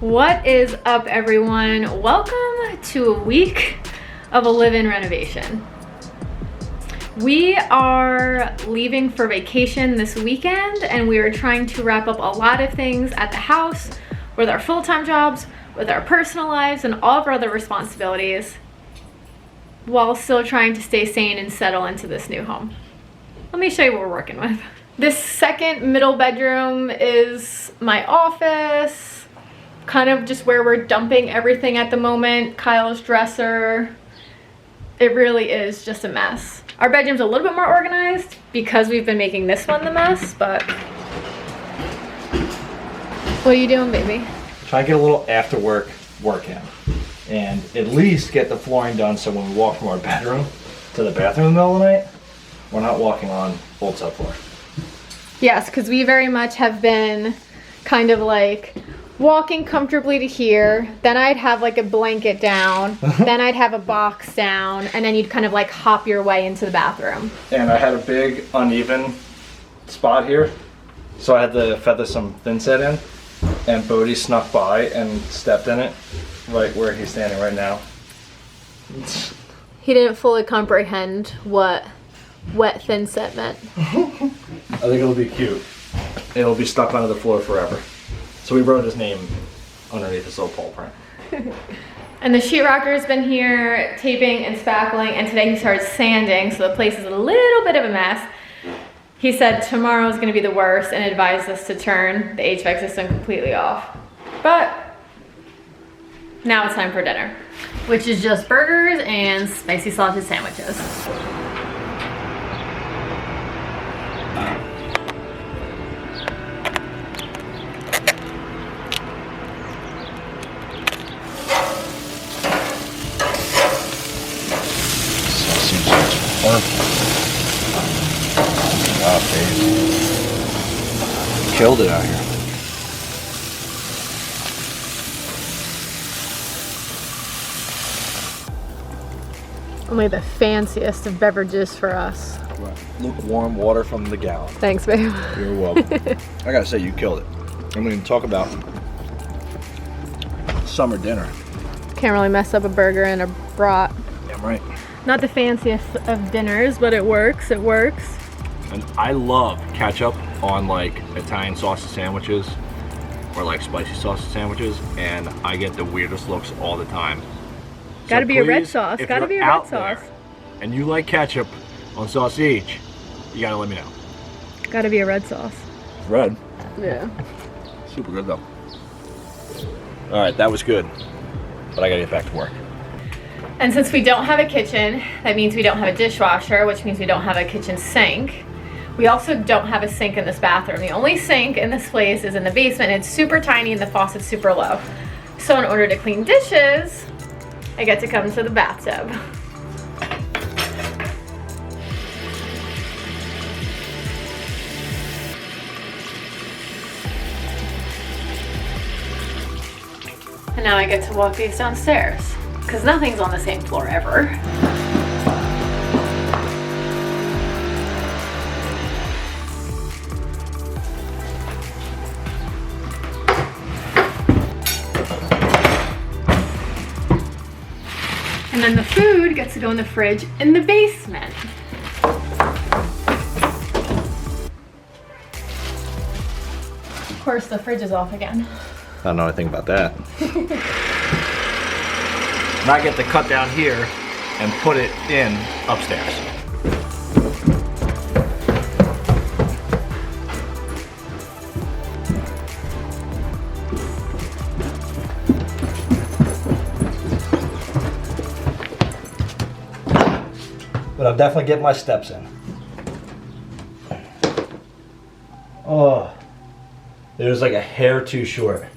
What is up, everyone? Welcome to a week of a live-in renovation. We are leaving for vacation this weekend, and we are trying to wrap up a lot of things at the house with our full-time jobs, with our personal lives, and all of our other responsibilities, while still trying to stay sane and settle into this new home. Let me show you what we're working with. This second middle bedroom is my office, kind of just where we're dumping everything at the moment. Kyle's dresser. It really is just a mess. Our bedroom's a little bit more organized because we've been making this one the mess, but what are you doing, baby? Try to get a little after work in and at least get the flooring done so when we walk from our bedroom to the bathroom in the middle of the night, we're not walking on old subfloor. Yes, because we very much have been kind of like walking comfortably to here, then I'd have like a blanket down, then I'd have a box down, and then you'd kind of like hop your way into the bathroom. And I had a big uneven spot here, so I had to feather some thin set in, and Bodie snuck by and stepped in it right where he's standing right now. He didn't fully comprehend what wet thin set meant. I think it'll be cute. It'll be stuck under the floor forever. So we wrote his name underneath this little pole print. And the sheetrocker's been here taping and spackling, and today he started sanding, so the place is a little bit of a mess. He said tomorrow is going to be the worst and advised us to turn the HVAC system completely off. But now it's time for dinner, which is just burgers and spicy sausage sandwiches. Wow, baby. Killed it out here. Only the fanciest of beverages for us. Lukewarm water from the gallon. Thanks, babe. You're welcome. I gotta say, you killed it. I'm gonna talk about summer dinner. Can't really mess up a burger and a brat. Damn right. Not the fanciest of dinners, but it works. It works. And I love ketchup on like Italian sausage sandwiches or like spicy sausage sandwiches, and I get the weirdest looks all the time. Gotta So be a red please, sauce. if Gotta you're be a out red sauce. there and you like ketchup on sausage, you gotta let me know. Gotta be a red sauce. It's red. Yeah. Super good though. All right, that was good, but I gotta get back to work. And since we don't have a kitchen, that means we don't have a dishwasher, which means we don't have a kitchen sink. We also don't have a sink in this bathroom. The only sink in this place is in the basement, and it's super tiny and the faucet's super low. So in order to clean dishes, I get to come to the bathtub. And now I get to walk these downstairs, because nothing's on the same floor ever. And then the food gets to go in the fridge in the basement. Of course, the fridge is off again. I don't know anything about that. And I get to cut down here and put it in upstairs. But I'm definitely getting my steps in. Oh, it was like a hair too short.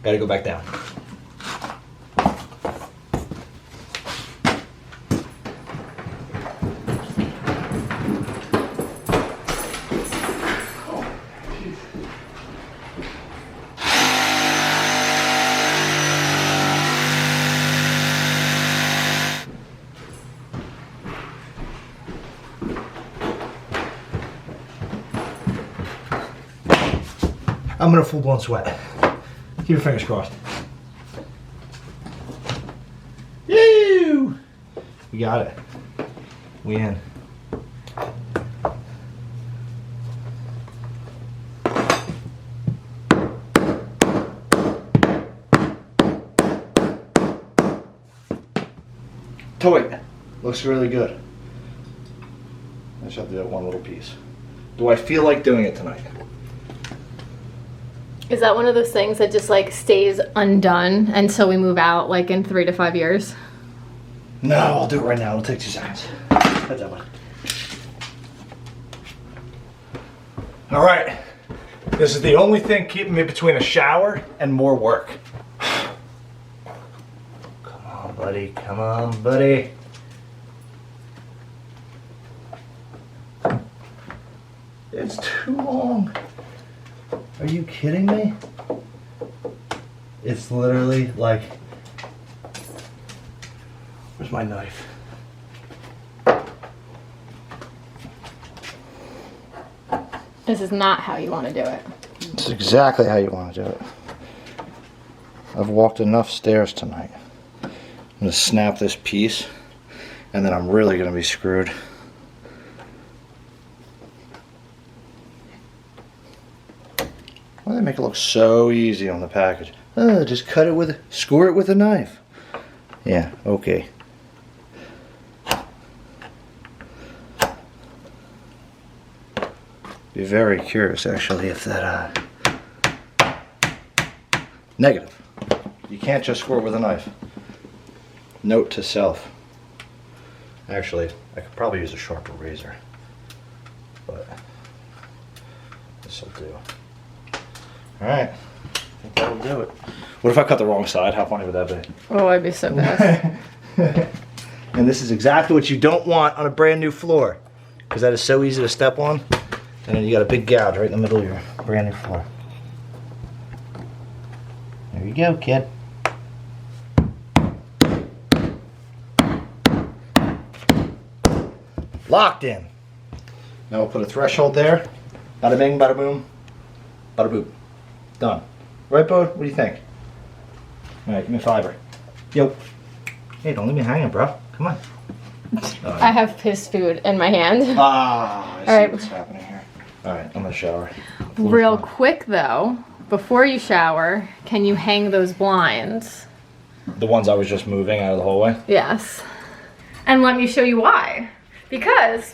Gotta go back down. I'm in a full-blown sweat. Keep your fingers crossed. Yoo! We got it. We in. Toy. Looks really good. I just have to do that one little piece. Do I feel like doing it tonight? Is that one of those things that just like stays undone until we move out, like in 3 to 5 years? No, I'll do it right now. It'll take 2 seconds. That's that one. All right. This is the only thing keeping me between a shower and more work. Come on, buddy. Come on, buddy. It's too long. Are you kidding me? It's literally like... Where's my knife? This is not how you want to do it. It's exactly how you want to do it. I've walked enough stairs tonight. I'm going to snap this piece, and then I'm really going to be screwed. Why do they make it look so easy on the package? Oh, just cut it with, score it with a knife. Yeah, okay. Be very curious, actually, if that, negative. You can't just score it with a knife. Note to self. Actually, I could probably use a sharper razor, but this will do. Alright, I think that'll do it. What if I cut the wrong side? How funny would that be? Oh, I'd be so pissed. And this is exactly what you don't want on a brand new floor, because that is so easy to step on, and then you got a big gouge right in the middle of your brand new floor. There you go, kid. Locked in. Now we'll put a threshold there. Bada bing, bada boom, bada boop. Done. Right, Bode? What do you think? Alright, give me a fiver. Yo. Hey, don't leave me hanging, bro. Come on. I have piss food in my hand. Ah, I see Alright. what's happening here. Alright, I'm gonna shower. Real quick though, before you shower, can you hang those blinds? The ones I was just moving out of the hallway? Yes. And let me show you why. Because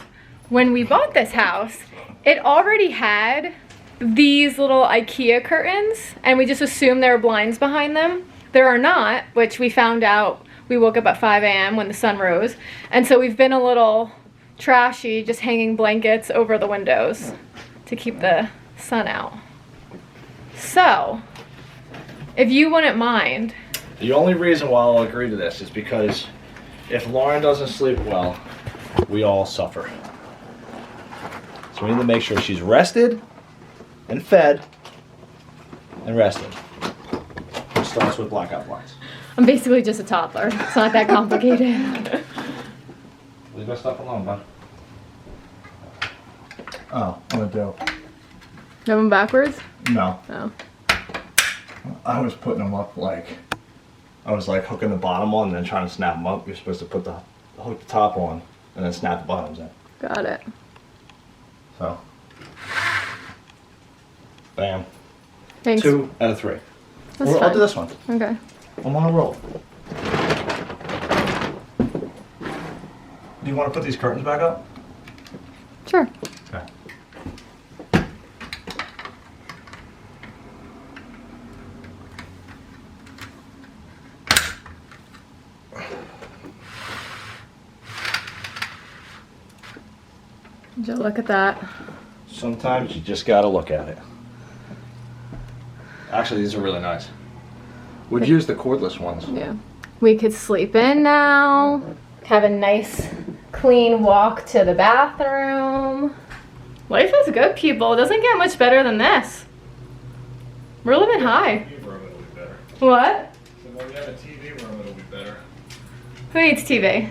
when we bought this house, it already had these little IKEA curtains, and we just assumed there were blinds behind them. There are not, which we found out. We woke up at 5 a.m. when the sun rose, and so we've been a little trashy just hanging blankets over the windows to keep the sun out. So, if you wouldn't mind. The only reason why I'll agree to this is because if Lauren doesn't sleep well, we all suffer. So we need to make sure she's rested and fed and rested. It starts with blackout blinds. I'm basically just a toddler. It's not that complicated. Leave our stuff alone, bud. Oh, I'm gonna do. Have them backwards? No. No. I was putting them up like, I was like hooking the bottom on and then trying to snap them up. You're supposed to hook the top on and then snap the bottoms in. Got it. So. Bam. Thanks. 2 out of 3. That's I'll fine. do this one. Okay. I'm on a roll. Do you want to put these curtains back up? Sure. Okay. Joe, look at that. Sometimes you just gotta look at it. Actually, these are really nice. We'd use the cordless ones. Yeah. We could sleep in now. Have a nice clean walk to the bathroom. Life is good, people. It doesn't get much better than this. We're living high. TV room, it'll be better. What? So when we have a TV room, it'll be better. Who needs TV?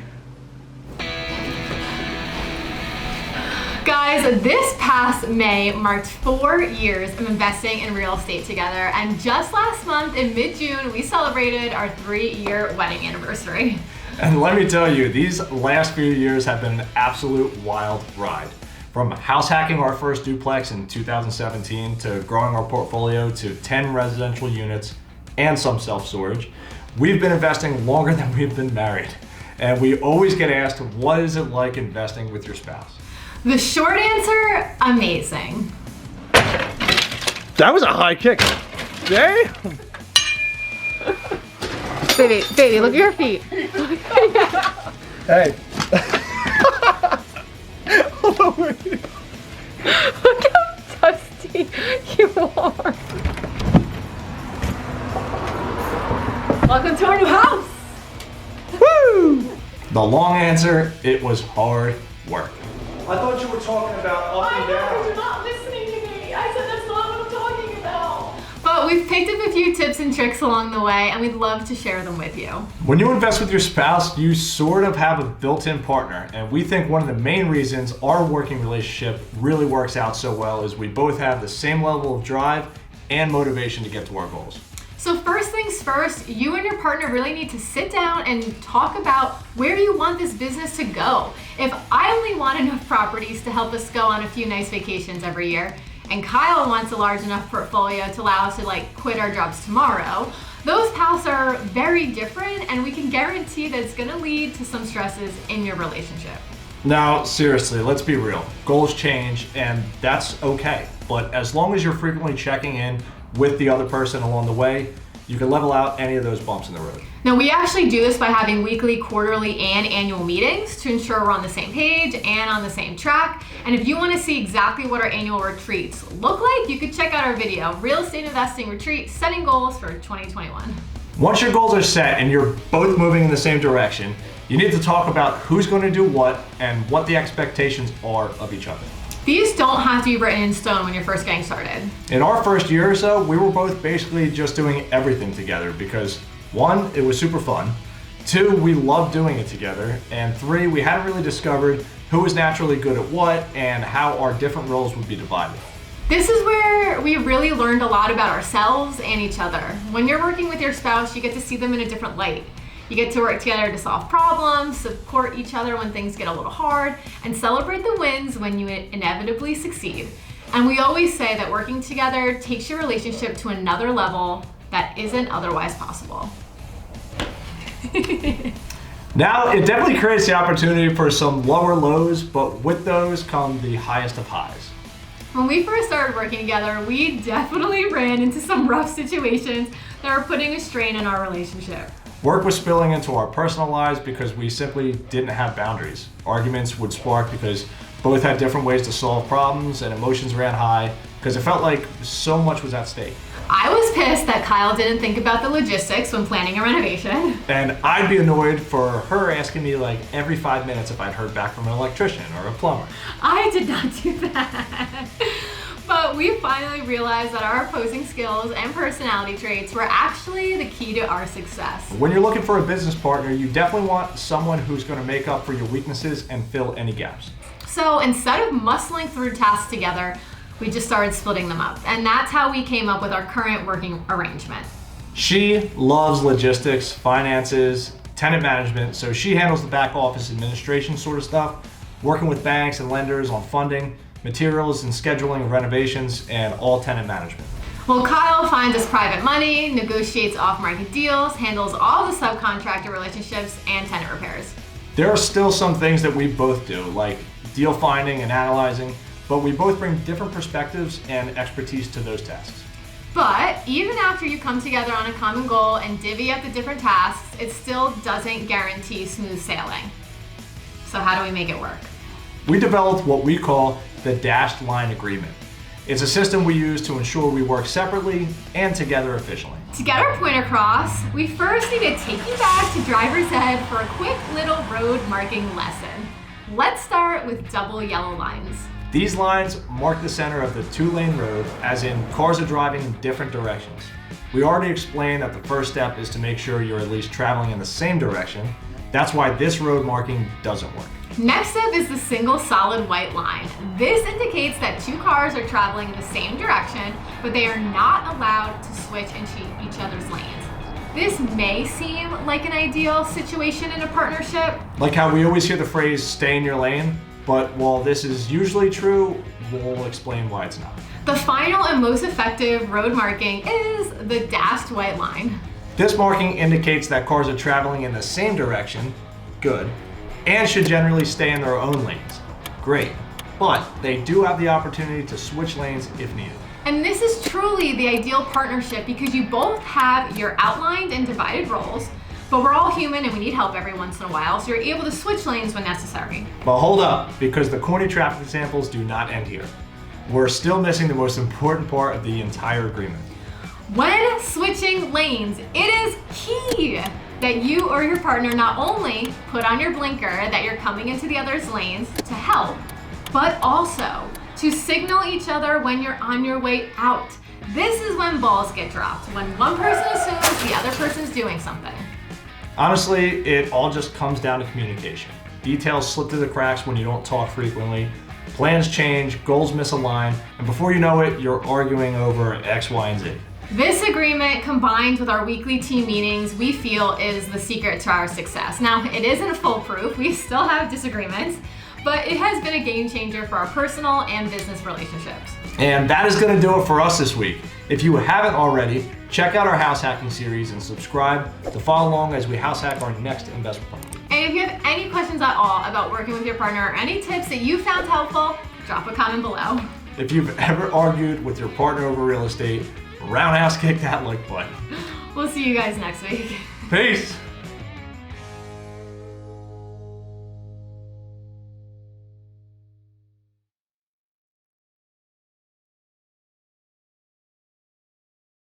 Guys, this past May marked 4 years of investing in real estate together, and just last month in mid-June, we celebrated our 3-year wedding anniversary. And let me tell you, these last few years have been an absolute wild ride. From house hacking our first duplex in 2017 to growing our portfolio to 10 residential units and some self-storage, we've been investing longer than we've been married. And we always get asked, what is it like investing with your spouse? The short answer, amazing. That was a high kick. Hey! Baby, look at your feet. Hey. Hold on, wait. Look how dusty you are. Welcome to our new house. Woo! The long answer, it was hard work. I thought you were talking about up and down. You're not listening to me. I said that's not what I'm talking about. But we've picked up a few tips and tricks along the way, and we'd love to share them with you. When you invest with your spouse, you sort of have a built-in partner, and we think one of the main reasons our working relationship really works out so well is we both have the same level of drive and motivation to get to our goals. So first things first, you and your partner really need to sit down and talk about where you want this business to go. If I only want enough properties to help us go on a few nice vacations every year, and Kyle wants a large enough portfolio to allow us to quit our jobs tomorrow, those paths are very different, and we can guarantee that it's gonna lead to some stresses in your relationship. Now, seriously, let's be real. Goals change, and that's okay. But as long as you're frequently checking in with the other person along the way, you can level out any of those bumps in the road. Now, we actually do this by having weekly, quarterly, and annual meetings to ensure we're on the same page and on the same track. And if you want to see exactly what our annual retreats look like, you can check out our video, Real Estate Investing Retreat, Setting Goals for 2021. Once your goals are set and you're both moving in the same direction, you need to talk about who's going to do what and what the expectations are of each other. These don't have to be written in stone when you're first getting started. In our first year or so, we were both basically just doing everything together because 1, it was super fun, 2, we loved doing it together, and 3, we hadn't really discovered who was naturally good at what and how our different roles would be divided. This is where we really learned a lot about ourselves and each other. When you're working with your spouse, you get to see them in a different light. You get to work together to solve problems, support each other when things get a little hard, and celebrate the wins when you inevitably succeed. And we always say that working together takes your relationship to another level that isn't otherwise possible. Now, it definitely creates the opportunity for some lower lows, but with those come the highest of highs. When we first started working together, we definitely ran into some rough situations that were putting a strain on our relationship. Work was spilling into our personal lives because we simply didn't have boundaries. Arguments would spark because both had different ways to solve problems, and emotions ran high because it felt like so much was at stake. I was pissed that Kyle didn't think about the logistics when planning a renovation. And I'd be annoyed for her asking me every 5 minutes if I'd heard back from an electrician or a plumber. I did not do that. But we finally realized that our opposing skills and personality traits were actually the key to our success. When you're looking for a business partner, you definitely want someone who's going to make up for your weaknesses and fill any gaps. So instead of muscling through tasks together, we just started splitting them up. And that's how we came up with our current working arrangement. She loves logistics, finances, tenant management, so she handles the back office administration sort of stuff, working with banks and lenders on funding, materials and scheduling of renovations, and all tenant management. Well, Kyle finds us private money, negotiates off-market deals, handles all the subcontractor relationships, and tenant repairs. There are still some things that we both do, like deal finding and analyzing, but we both bring different perspectives and expertise to those tasks. But even after you come together on a common goal and divvy up the different tasks, it still doesn't guarantee smooth sailing. So how do we make it work? We developed what we call the dashed line agreement. It's a system we use to ensure we work separately and together efficiently. To get our point across, we first need to take you back to driver's ed for a quick little road marking lesson. Let's start with double yellow lines. These lines mark the center of the two-lane road, as in cars are driving in different directions. We already explained that the first step is to make sure you're at least traveling in the same direction. That's why this road marking doesn't work. Next up is the single solid white line. This indicates that two cars are traveling in the same direction, but they are not allowed to switch into each other's lanes. This may seem like an ideal situation in a partnership. Like how we always hear the phrase, stay in your lane, but while this is usually true, we'll explain why it's not. The final and most effective road marking is the dashed white line. This marking indicates that cars are traveling in the same direction, good, and should generally stay in their own lanes, great, but they do have the opportunity to switch lanes if needed. And this is truly the ideal partnership because you both have your outlined and divided roles, but we're all human and we need help every once in a while, so you're able to switch lanes when necessary. But hold up, because the corny traffic examples do not end here. We're still missing the most important part of the entire agreement. When switching lanes, it is key that you or your partner not only put on your blinker that you're coming into the other's lanes to help, but also to signal each other when you're on your way out. This is when balls get dropped, when one person assumes the other person's doing something. Honestly, it all just comes down to communication. Details slip through the cracks when you don't talk frequently. Plans change, goals misalign, and before you know it, you're arguing over X, Y, and Z. This agreement, combined with our weekly team meetings, we feel is the secret to our success. Now, it isn't foolproof. We still have disagreements, but it has been a game changer for our personal and business relationships. And that is going to do it for us this week. If you haven't already, check out our house hacking series and subscribe to follow along as we house hack our next investment property. And if you have any questions at all about working with your partner or any tips that you found helpful, drop a comment below. If you've ever argued with your partner over real estate, roundhouse kick that like button. We'll see you guys next week. Peace.